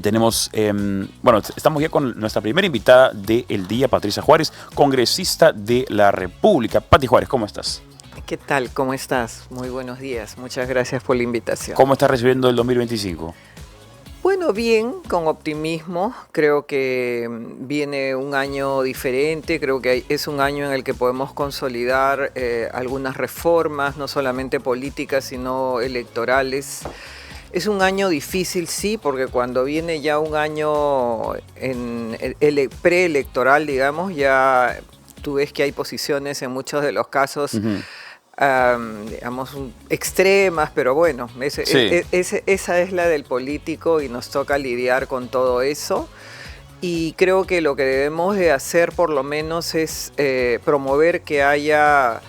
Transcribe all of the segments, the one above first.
Tenemos, bueno, estamos ya con nuestra primera invitada del día, Patricia Juárez, congresista de la República. Pati Juárez, ¿cómo estás? ¿Qué tal? ¿Cómo estás? Muy buenos días. Muchas gracias por la invitación. ¿Cómo estás recibiendo el 2025? Bueno, bien, con optimismo. Creo que viene un año diferente. Creo que es un año en el que podemos consolidar algunas reformas, no solamente políticas, sino electorales. Es un año difícil, sí, porque cuando viene ya un año preelectoral, digamos, ya tú ves que hay posiciones en muchos de los casos, digamos, extremas, pero bueno, esa es la del político y nos toca lidiar con todo eso. Y creo que lo que debemos de hacer por lo menos es promover que haya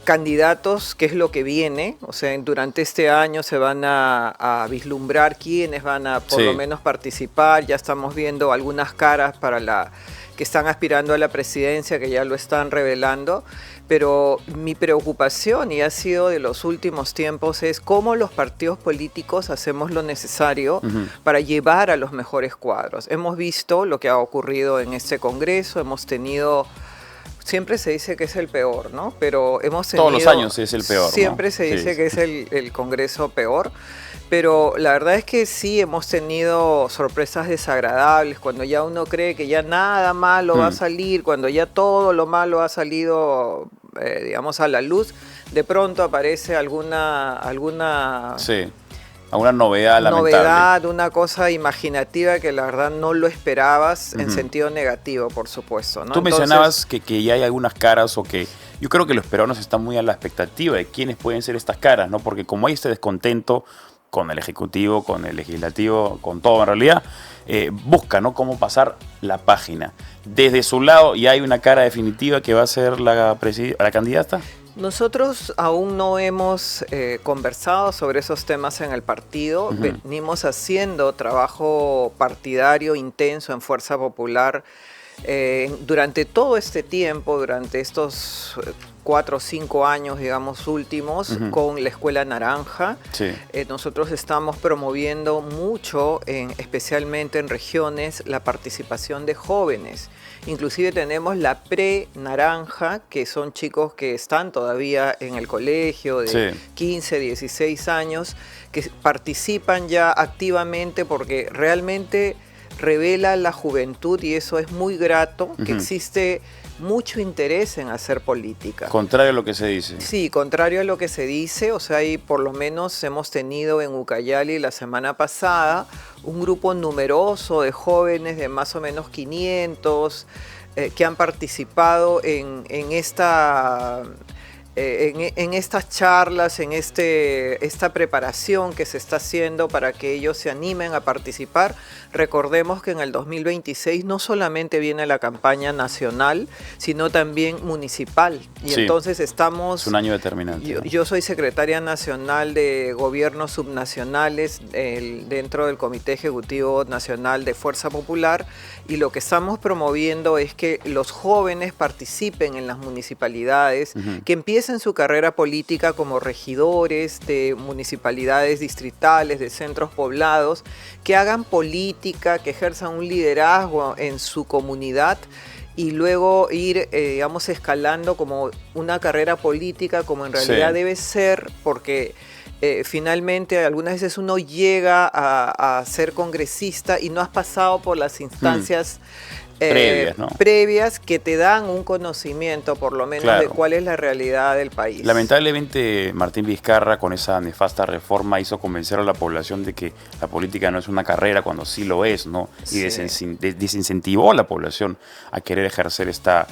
candidatos, que es lo que viene. O sea, durante este año se van a vislumbrar quiénes van a por lo menos participar. Ya estamos viendo algunas caras para que están aspirando a la presidencia, que ya lo están revelando. Pero mi preocupación, y ha sido de los últimos tiempos, es cómo los partidos políticos hacemos lo necesario para llevar a los mejores cuadros. Hemos visto lo que ha ocurrido en este Congreso, hemos tenido... Siempre se dice que es el peor, ¿no? Pero hemos tenido... Todos los años es el peor, Siempre ¿no? se dice que es el Congreso peor, pero la verdad es que sí hemos tenido sorpresas desagradables, cuando ya uno cree que ya nada malo va a salir, cuando ya todo lo malo ha salido, digamos, a la luz, de pronto aparece alguna novedad lamentable. Novedad, una cosa imaginativa que la verdad no lo esperabas, en sentido negativo, por supuesto, ¿no? Tú mencionabas que ya hay algunas caras, o que yo creo que los peruanos están muy a la expectativa de quiénes pueden ser estas caras, ¿no? Porque como hay este descontento con el Ejecutivo, con el Legislativo, con todo en realidad, busca, ¿no?, cómo pasar la página. Desde su lado, ¿ya hay una cara definitiva que va a ser la candidata? Nosotros aún no hemos conversado sobre esos temas en el partido. Venimos haciendo trabajo partidario intenso en Fuerza Popular durante todo este tiempo, durante estos 4 o 5 años, digamos, últimos, con la Escuela Naranja. Nosotros estamos promoviendo mucho, especialmente en regiones, la participación de jóvenes. Inclusive tenemos la pre-naranja, que son chicos que están todavía en el colegio, de 15, 16 años, que participan ya activamente porque realmente revela la juventud, y eso es muy grato, que existe mucho interés en hacer política. Contrario a lo que se dice. Sí, contrario a lo que se dice. O sea, y por lo menos hemos tenido en Ucayali la semana pasada un grupo numeroso de jóvenes, de más o menos 500, que han participado en estas charlas, en esta preparación que se está haciendo para que ellos se animen a participar. Recordemos que en el 2026 no solamente viene la campaña nacional, sino también municipal. Y entonces estamos... Es un año determinante. Yo soy secretaria nacional de gobiernos subnacionales dentro del Comité Ejecutivo Nacional de Fuerza Popular, y lo que estamos promoviendo es que los jóvenes participen en las municipalidades, que empiecen su carrera política como regidores de municipalidades distritales, de centros poblados, que hagan política, que ejerzan un liderazgo en su comunidad, y luego ir, digamos, escalando como una carrera política, como en realidad debe ser, porque finalmente algunas veces uno llega a ser congresista y no has pasado por las instancias previas, ¿no? Previas, que te dan un conocimiento por lo menos de cuál es la realidad del país. Lamentablemente Martín Vizcarra, con esa nefasta reforma, hizo convencer a la población de que la política no es una carrera, cuando sí lo es, ¿no? Y desincentivó a la población a querer ejercer esta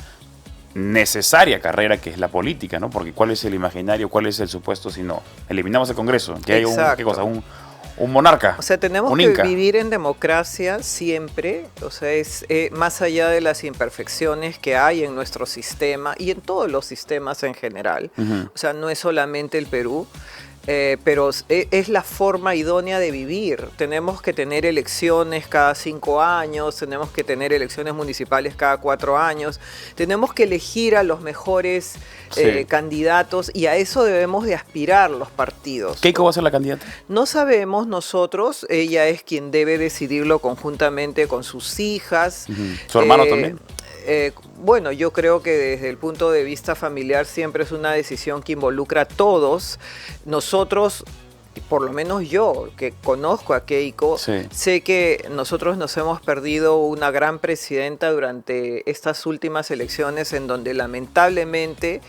necesaria carrera que es la política, ¿no? Porque ¿cuál es el imaginario, cuál es el supuesto si no eliminamos el Congreso? Que hay un monarca. O sea, tenemos que vivir en democracia siempre. O sea, es más allá de las imperfecciones que hay en nuestro sistema y en todos los sistemas en general. O sea, no es solamente el Perú. pero es la forma idónea de vivir. Tenemos que tener elecciones cada 5 años, tenemos que tener elecciones municipales cada 4 años, tenemos que elegir a los mejores candidatos y a eso debemos de aspirar los partidos. ¿Keiko va a ser la candidata? No sabemos nosotros, ella es quien debe decidirlo conjuntamente con sus hijas. ¿Su hermano también? Bueno, yo creo que desde el punto de vista familiar siempre es una decisión que involucra a todos. Nosotros, por lo menos yo, que conozco a Keiko, sé que nosotros nos hemos perdido una gran presidenta durante estas últimas elecciones en donde lamentablemente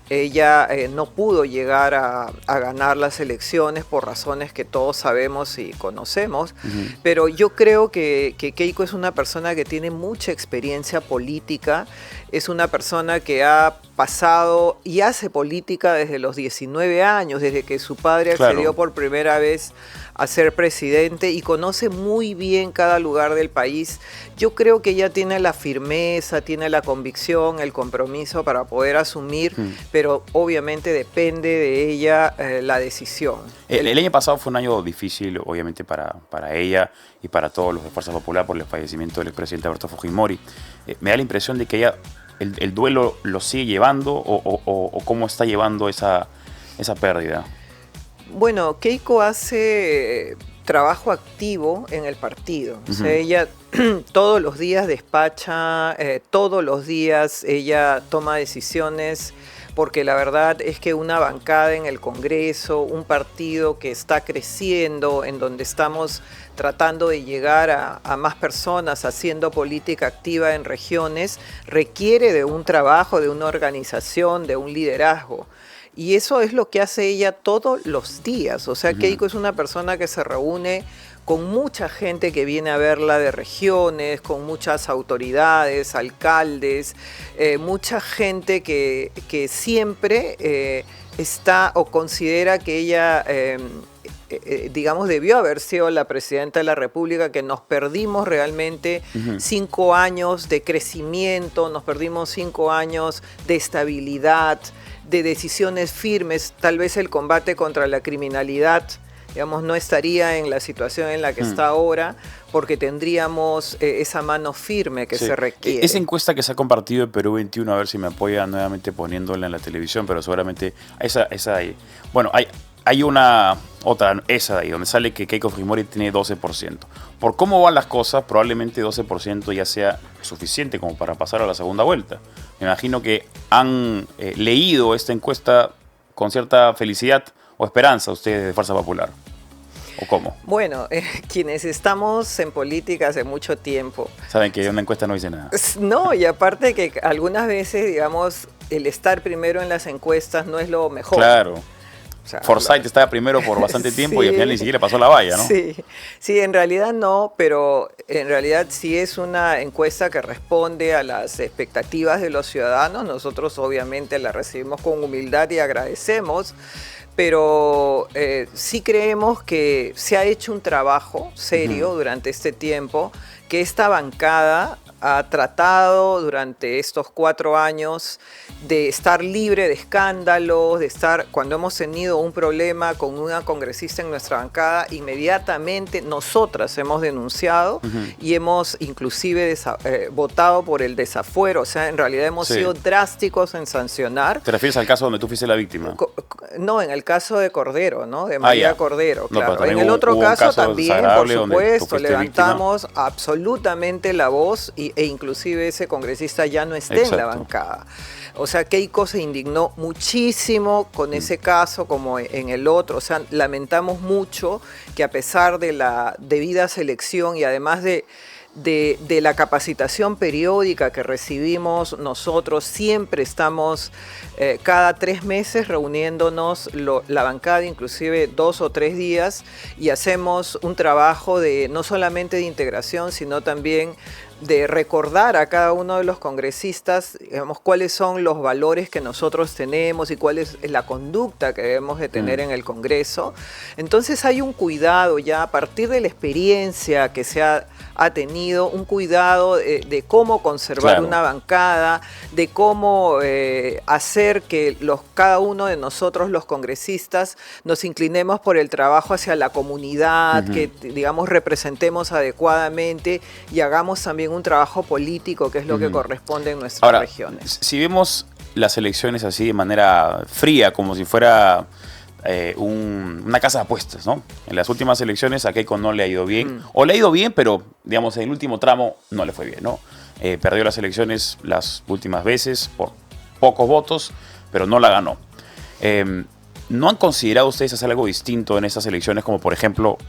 ella no pudo llegar a ganar las elecciones por razones que todos sabemos y conocemos, pero yo creo que Keiko es una persona que tiene mucha experiencia política, es una persona que ha pasado y hace política desde los 19 años, desde que su padre accedió por primera vez a ser presidente y conoce muy bien cada lugar del país. Yo creo que ella tiene la firmeza, tiene la convicción, el compromiso para poder asumir, pero obviamente depende de ella la decisión. El año pasado fue un año difícil, obviamente, para ella y para todos los de Fuerza Popular por el fallecimiento del expresidente Alberto Fujimori. Me da la impresión de que ella el duelo lo sigue llevando o cómo está llevando esa pérdida. Bueno, Keiko hace trabajo activo en el partido. O sea, ella todos los días despacha, todos los días ella toma decisiones, porque la verdad es que una bancada en el Congreso, un partido que está creciendo, en donde estamos tratando de llegar a más personas haciendo política activa en regiones, requiere de un trabajo, de una organización, de un liderazgo. Y eso es lo que hace ella todos los días. O sea, Keiko es una persona que se reúne con mucha gente que viene a verla de regiones, con muchas autoridades, alcaldes, mucha gente que siempre está o considera que ella, digamos, debió haber sido la presidenta de la República, que nos perdimos realmente 5 años de crecimiento, nos perdimos 5 años de estabilidad, de decisiones firmes. Tal vez el combate contra la criminalidad, digamos, no estaría en la situación en la que está ahora, porque tendríamos esa mano firme que se requiere. Esa encuesta que se ha compartido en Perú 21, a ver si me apoya nuevamente poniéndola en la televisión, pero seguramente esa ahí. Bueno, hay una otra, esa de ahí, donde sale que Keiko Fujimori tiene 12%. Por cómo van las cosas, probablemente 12% ya sea suficiente como para pasar a la segunda vuelta. Me imagino que han leído esta encuesta con cierta felicidad o esperanza ustedes de Fuerza Popular. ¿O cómo? Bueno, quienes estamos en política hace mucho tiempo... Saben que una encuesta no dice nada. No, y aparte que algunas veces, digamos, el estar primero en las encuestas no es lo mejor. Claro. O sea, Forsyth estaba primero por bastante tiempo y al final ni siquiera pasó la valla, ¿no? Sí, en realidad no, pero en realidad sí es una encuesta que responde a las expectativas de los ciudadanos. Nosotros obviamente la recibimos con humildad y agradecemos, pero sí creemos que se ha hecho un trabajo serio durante este tiempo, que esta bancada ha tratado durante estos 4 años de estar libre de escándalos, de estar, cuando hemos tenido un problema con una congresista en nuestra bancada, inmediatamente nosotras hemos denunciado y hemos inclusive votado por el desafuero. O sea, en realidad hemos sido drásticos en sancionar. ¿Te refieres al caso donde tú fuiste la víctima? No, en el caso de Cordero, ¿no? De María Cordero, claro. No, en el otro caso también, por supuesto, levantamos absolutamente la voz e inclusive ese congresista ya no esté en la bancada. O sea, Keiko se indignó muchísimo con ese caso como en el otro. O sea, lamentamos mucho que a pesar de la debida selección y además de la capacitación periódica que recibimos nosotros, siempre estamos cada 3 meses reuniéndonos la bancada, inclusive 2 o 3 días, y hacemos un trabajo de no solamente de integración, sino también de recordar a cada uno de los congresistas, digamos, cuáles son los valores que nosotros tenemos y cuál es la conducta que debemos de tener en el Congreso. Entonces hay un cuidado ya a partir de la experiencia que se ha tenido tenido un cuidado de cómo conservar una bancada, de cómo hacer que cada uno de nosotros, los congresistas, nos inclinemos por el trabajo hacia la comunidad, que, digamos, representemos adecuadamente y hagamos también un trabajo político, que es lo que corresponde en nuestras regiones. Si vemos las elecciones así de manera fría, como si fuera una casa de apuestas, ¿no? En las últimas elecciones a Keiko no le ha ido bien, o le ha ido bien, pero digamos en el último tramo no le fue bien, ¿no? Perdió las elecciones las últimas veces por pocos votos, pero no la ganó. ¿No han considerado ustedes hacer algo distinto en esas elecciones, como por ejemplo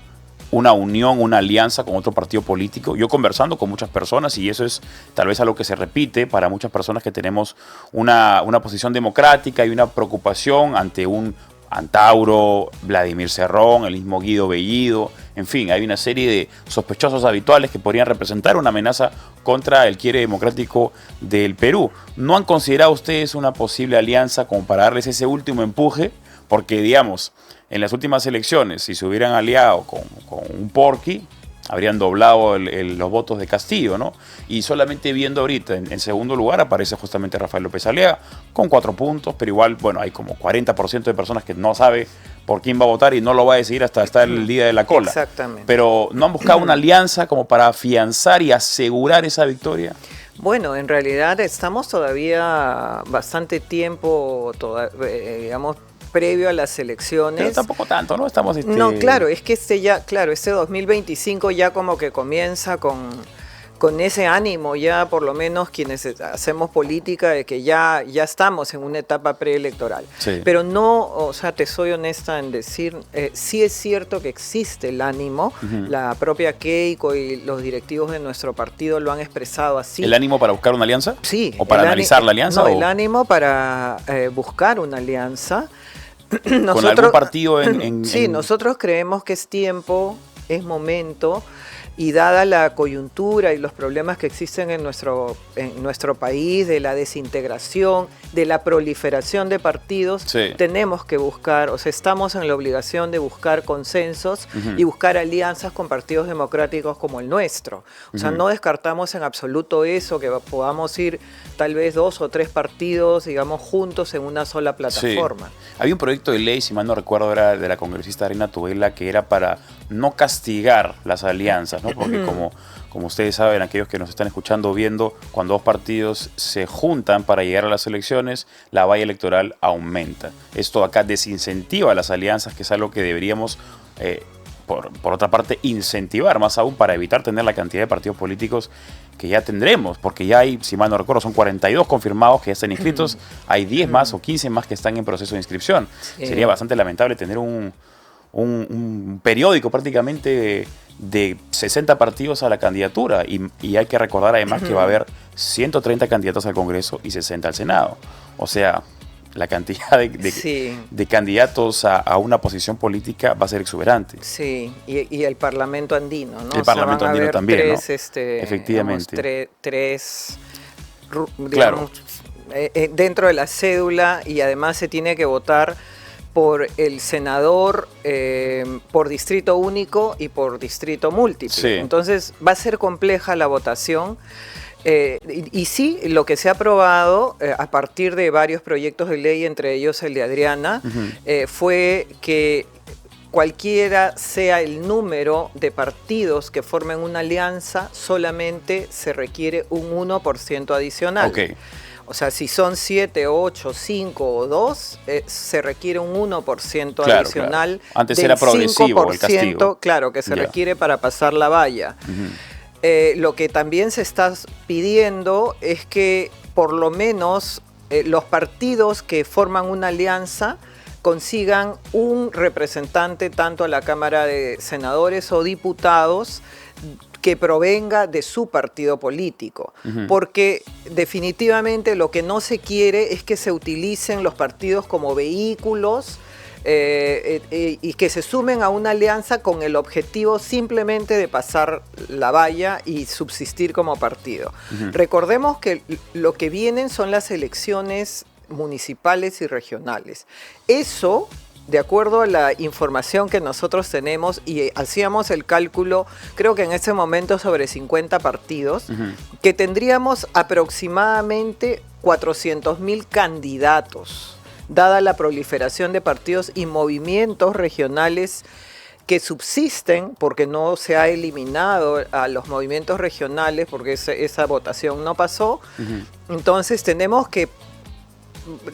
una unión, una alianza con otro partido político? Yo conversando con muchas personas, y eso es tal vez algo que se repite para muchas personas que tenemos una posición democrática y una preocupación ante un Antauro, Vladimir Cerrón, el mismo Guido Bellido, en fin, hay una serie de sospechosos habituales que podrían representar una amenaza contra el quiere democrático del Perú. ¿No han considerado ustedes una posible alianza como para darles ese último empuje? Porque, digamos, en las últimas elecciones, si se hubieran aliado con un Porqui, habrían doblado los votos de Castillo, ¿no? Y solamente viendo ahorita, en segundo lugar, aparece justamente Rafael López Aliaga, con 4 puntos, pero igual, bueno, hay como 40% de personas que no sabe por quién va a votar y no lo va a decidir hasta estar el día de la cola. Exactamente. Pero ¿no han buscado una alianza como para afianzar y asegurar esa victoria? Bueno, en realidad estamos todavía bastante tiempo, digamos, previo a las elecciones. Pero tampoco tanto, ¿no? Estamos No, claro, es que este 2025 ya como que comienza con ese ánimo, ya por lo menos quienes hacemos política, de que ya estamos en una etapa preelectoral. Sí. Pero no, o sea, te soy honesta en decir, sí es cierto que existe el ánimo, la propia Keiko y los directivos de nuestro partido lo han expresado así. ¿El ánimo para buscar una alianza? Sí. ¿O para analizar la alianza? No, el ánimo para buscar una alianza. ¿Con algún partido Sí, nosotros creemos que es tiempo, es momento, y dada la coyuntura y los problemas que existen en nuestro país, de la desintegración, de la proliferación de partidos, sí, tenemos que buscar, o sea, estamos en la obligación de buscar consensos y buscar alianzas con partidos democráticos como el nuestro. O sea, no descartamos en absoluto eso, que podamos ir tal vez 2 o 3 partidos, digamos, juntos en una sola plataforma. Sí. Había un proyecto de ley, si mal no recuerdo, era de la congresista Arina Tubela, que era para no castigar las alianzas, ¿no? Porque como ustedes saben, aquellos que nos están escuchando o viendo, cuando 2 partidos se juntan para llegar a las elecciones, la valla electoral aumenta. Esto acá desincentiva las alianzas, que es algo que deberíamos, por otra parte, incentivar más aún para evitar tener la cantidad de partidos políticos que ya tendremos, porque ya hay, si mal no recuerdo, son 42 confirmados que ya están inscritos, hay 10 más o 15 más que están en proceso de inscripción. Sería bastante lamentable tener un periódico prácticamente de 60 partidos a la candidatura, y hay que recordar además que va a haber 130 candidatos al Congreso y 60 al Senado. O sea, la cantidad de candidatos a una posición política va a ser exuberante. Sí, y el Parlamento andino, ¿no? El Parlamento andino también, tres, ¿no? Efectivamente. Digamos, tres claro, dentro de la cédula, y además se tiene que votar por el senador por distrito único y por distrito múltiple. Sí. Entonces va a ser compleja la votación. Y sí, lo que se ha aprobado a partir de varios proyectos de ley, entre ellos el de Adriana, fue que cualquiera sea el número de partidos que formen una alianza, solamente se requiere un 1% adicional. Okay. O sea, si son 7, 8, 5 o 2, se requiere un 1% claro, adicional. Claro. Antes era progresivo el castigo. Claro, que se requiere para pasar la valla. Lo que también se está pidiendo es que por lo menos los partidos que forman una alianza consigan un representante tanto a la Cámara de Senadores o Diputados que provenga de su partido político, porque definitivamente lo que no se quiere es que se utilicen los partidos como vehículos y que se sumen a una alianza con el objetivo simplemente de pasar la valla y subsistir como partido. Recordemos que lo que vienen son las elecciones municipales y regionales. Eso de acuerdo a la información que nosotros tenemos, y hacíamos el cálculo, creo que en ese momento sobre 50 partidos, que tendríamos aproximadamente 400.000 candidatos, dada la proliferación de partidos y movimientos regionales que subsisten, porque no se ha eliminado a los movimientos regionales, porque esa votación no pasó. Entonces tenemos que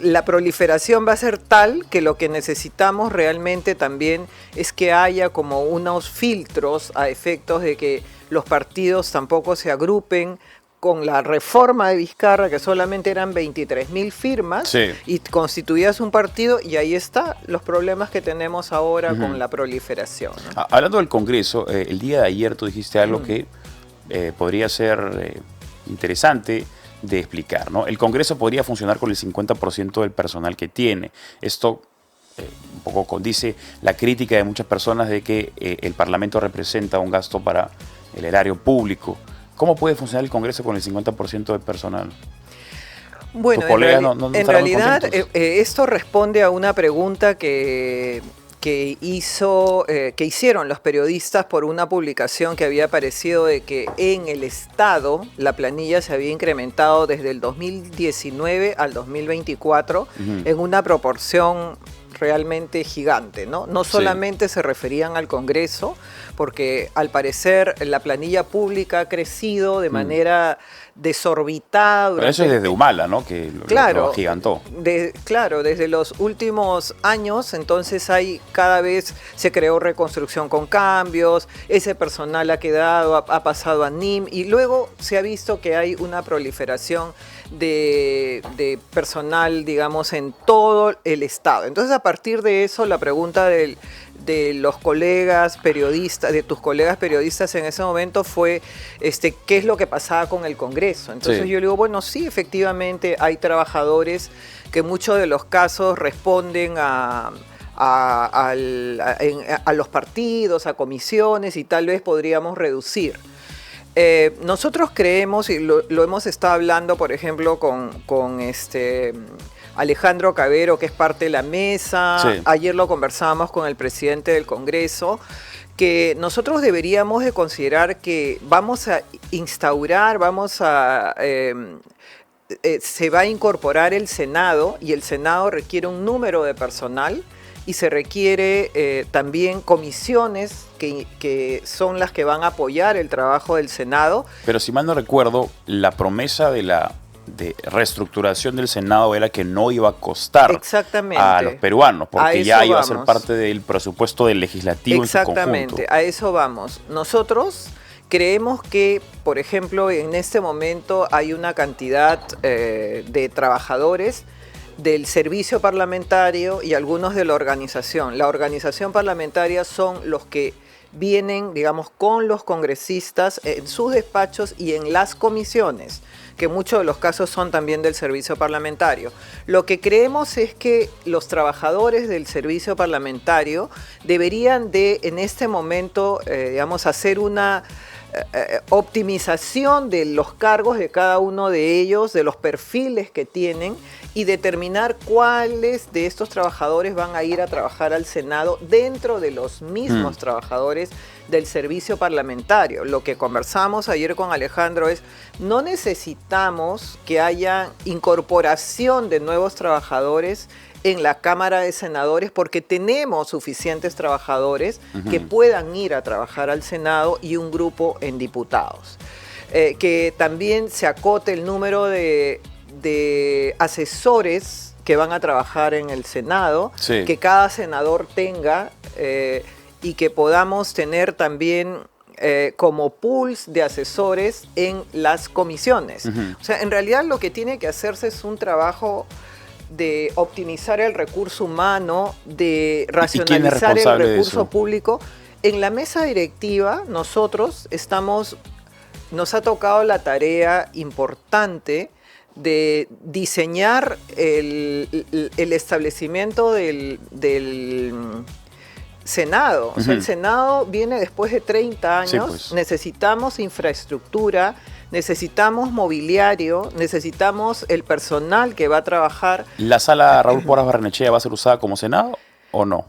la proliferación va a ser tal que lo que necesitamos realmente también es que haya como unos filtros a efectos de que los partidos tampoco se agrupen. Con la reforma de Vizcarra, que solamente eran 23.000 firmas, sí, y constituías un partido, y ahí está los problemas que tenemos ahora con la proliferación, ¿no? Hablando del Congreso, el día de ayer tú dijiste algo que podría ser interesante de explicar, ¿no? El Congreso podría funcionar con el 50% del personal que tiene. Esto un poco condice la crítica de muchas personas de que el Parlamento representa un gasto para el erario público. ¿Cómo puede funcionar el Congreso con el 50% del personal? Bueno, en realidad esto responde a una pregunta que hicieron los periodistas por una publicación que había aparecido de que en el Estado la planilla se había incrementado desde el 2019 al 2024 en una proporción realmente gigante, ¿no? No solamente se referían al Congreso, porque al parecer la planilla pública ha crecido de manera desorbitada. Pero eso es desde Humala, ¿no? Que lo agigantó. Claro, desde los últimos años, entonces cada vez se creó reconstrucción con cambios, ese personal ha quedado, ha pasado a NIM, y luego se ha visto que hay una proliferación de personal, digamos, en todo el Estado. Entonces, a partir de eso, la pregunta de los colegas periodistas, de tus colegas periodistas en ese momento fue, ¿qué es lo que pasaba con el Congreso? Entonces yo le digo, bueno, sí, efectivamente hay trabajadores que en muchos de los casos responden a los partidos, a comisiones, y tal vez podríamos reducir. Nosotros creemos, y lo hemos estado hablando, por ejemplo, con Alejandro Cabero, que es parte de la mesa, ayer lo conversábamos con el presidente del Congreso, que nosotros deberíamos de considerar que vamos a instaurar, se va a incorporar el Senado, y el Senado requiere un número de personal, y se requiere también comisiones que son las que van a apoyar el trabajo del Senado. Pero si mal no recuerdo, la promesa de reestructuración del Senado era que no iba a costar a los peruanos, porque ya iba a ser parte del presupuesto del legislativo en su conjunto. Exactamente, a eso vamos. Nosotros creemos que, por ejemplo, en este momento hay una cantidad de trabajadores del servicio parlamentario y algunos de la organización. La organización parlamentaria son los que vienen, digamos, con los congresistas en sus despachos y en las comisiones, que en muchos de los casos son también del servicio parlamentario. Lo que creemos es que los trabajadores del servicio parlamentario deberían de, en este momento, digamos, hacer una optimización de los cargos de cada uno de ellos, de los perfiles que tienen, y determinar cuáles de estos trabajadores van a ir a trabajar al Senado dentro de los mismos trabajadores del servicio parlamentario. Lo que conversamos ayer con Alejandro es, no necesitamos que haya incorporación de nuevos trabajadores en la Cámara de Senadores, porque tenemos suficientes trabajadores que puedan ir a trabajar al Senado, y un grupo en diputados. Que también se acote el número de asesores que van a trabajar en el Senado, que cada senador tenga, y que podamos tener también como pools de asesores en las comisiones. O sea, en realidad lo que tiene que hacerse es un trabajo de optimizar el recurso humano, de racionalizar el recurso público. En la mesa directiva nosotros nos ha tocado la tarea importante de diseñar el establecimiento del Senado. O sea, el Senado viene después de 30 años, sí, pues. Necesitamos infraestructura, necesitamos mobiliario, necesitamos el personal que va a trabajar. ¿La sala Raúl Porras Barrenechea va a ser usada como Senado? ¿O no?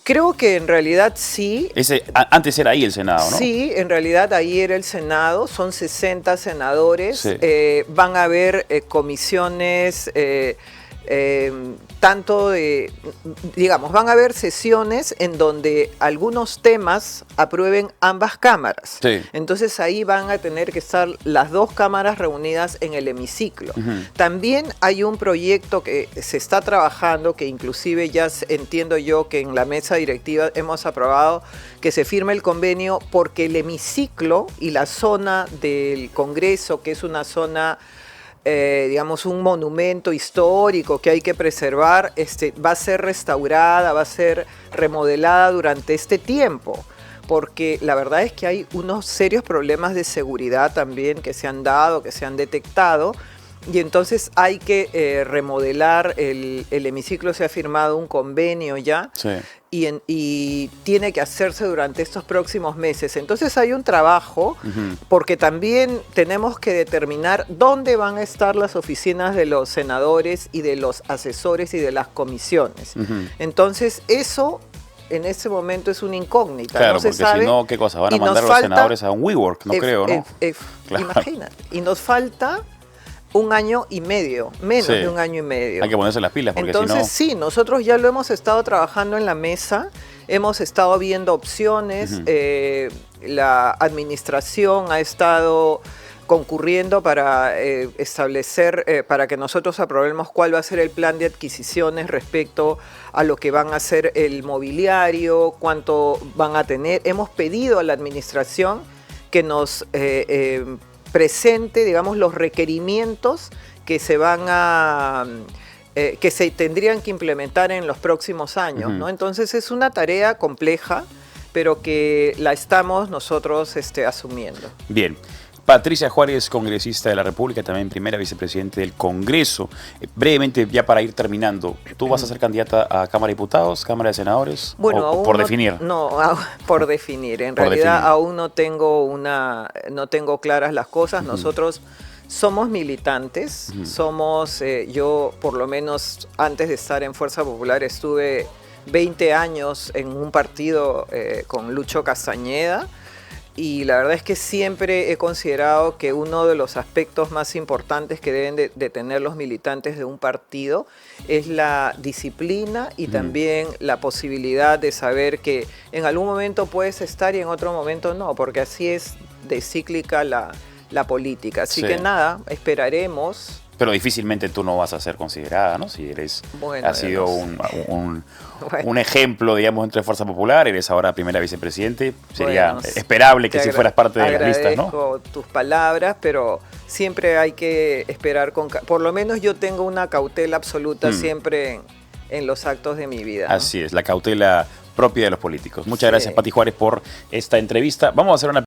Creo que en realidad sí. Antes era ahí el Senado, ¿no? Sí, en realidad ahí era el Senado, son 60 senadores, Sí. Van a haber comisiones, tanto de, digamos, van a haber sesiones en donde algunos temas aprueben ambas cámaras. Sí. Entonces ahí van a tener que estar las dos cámaras reunidas en el hemiciclo. También hay un proyecto que se está trabajando, que inclusive ya entiendo yo que en la mesa directiva hemos aprobado que se firme el convenio, porque el hemiciclo y la zona del Congreso, que es una zona, digamos, un monumento histórico que hay que preservar, va a ser restaurada, va a ser remodelada durante este tiempo, porque la verdad es que hay unos serios problemas de seguridad también que se han dado, que se han detectado, y entonces hay que remodelar el hemiciclo. Se ha firmado un convenio ya. Sí. Y tiene que hacerse durante estos próximos meses. Entonces hay un trabajo, porque también tenemos que determinar dónde van a estar las oficinas de los senadores y de los asesores y de las comisiones. Entonces eso en ese momento es una incógnita. Claro, no se porque sabe, si no, ¿qué cosa? Van a y nos mandar a los falta, senadores a un WeWork, no creo, ¿no? Claro. Imagínate. Y nos falta un año y medio, menos de un año y medio. Hay que ponerse las pilas, porque entonces, si no... sí, nosotros ya lo hemos estado trabajando en la mesa, hemos estado viendo opciones, la administración ha estado concurriendo para establecer, para que nosotros aprobemos cuál va a ser el plan de adquisiciones respecto a lo que van a ser el mobiliario, cuánto van a tener. Hemos pedido a la administración que nos presente, digamos, los requerimientos que se van a que se tendrían que implementar en los próximos años, ¿no? Entonces es una tarea compleja, pero que la estamos nosotros asumiendo. Bien. Patricia Juárez, congresista de la República, también primera vicepresidente del Congreso. Brevemente, ya para ir terminando, ¿tú vas a ser candidata a Cámara de Diputados, Cámara de Senadores? Bueno, ¿O por definir? No, por definir. En realidad aún no tengo claras las cosas. Nosotros somos militantes, somos, yo por lo menos antes de estar en Fuerza Popular estuve 20 años en un partido con Lucho Castañeda. Y la verdad es que siempre he considerado que uno de los aspectos más importantes que deben de tener los militantes de un partido es la disciplina y también la posibilidad de saber que en algún momento puedes estar y en otro momento no, porque así es de cíclica la política. Así que nada, esperaremos. Pero difícilmente tú no vas a ser considerada, ¿no? Si eres, has sido un ejemplo, digamos, entre Fuerza Popular, eres ahora primera vicepresidente, sería esperable que si fueras parte de las listas, ¿no? Agradezco tus palabras, pero siempre hay que esperar por lo menos yo tengo una cautela absoluta siempre en los actos de mi vida, ¿no? Así es, la cautela propia de los políticos. Muchas gracias, Pati Juárez, por esta entrevista. Vamos a hacer una